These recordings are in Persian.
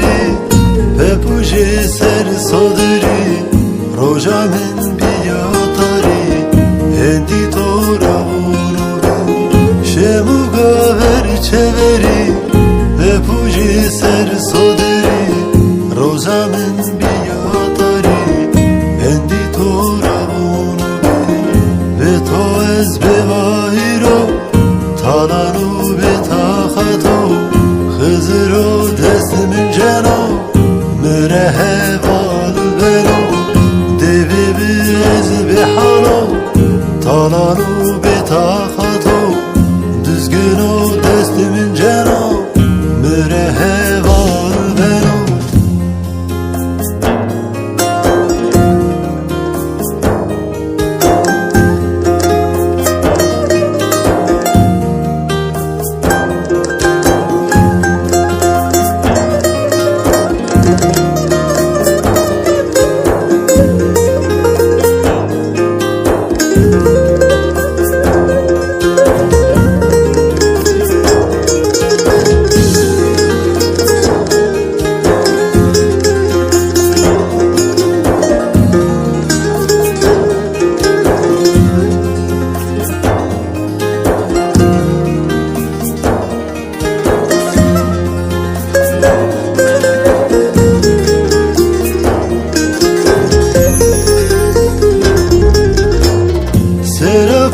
صدری بپوشی سر صدری روژا من بیاتاری هندی تو روانو شمو گاور چوری بپوشی سر صدری روژا من بیاتاری هندی تو روانو به تو از بواهی رو تالانو به تاختو خزرو دست من جنو مره حوال بنو دیوی بیز بحالو تالانو به تاختو دزگنو دست من جنو مره حوال بنو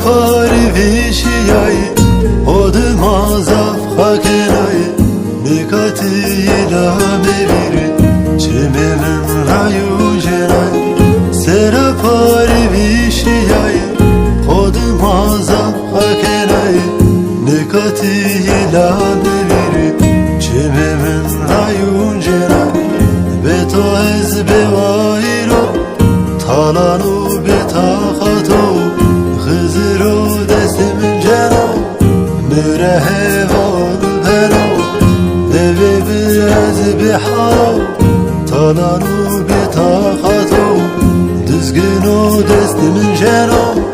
پاری ویشیای خودم آزاف خاکنای نکاتی لامه بیره چمه من رایو جنای سر پاری ویشیای خودم آزاف خاکنای نکاتی لامه بیره چمه من رایو جنای به تو از بوایی رو تالانو به تاختو خزرو دست من جنو مره حوال بنو دوی بیز بحالو تالانو به تاختو دزگنو دست من جنو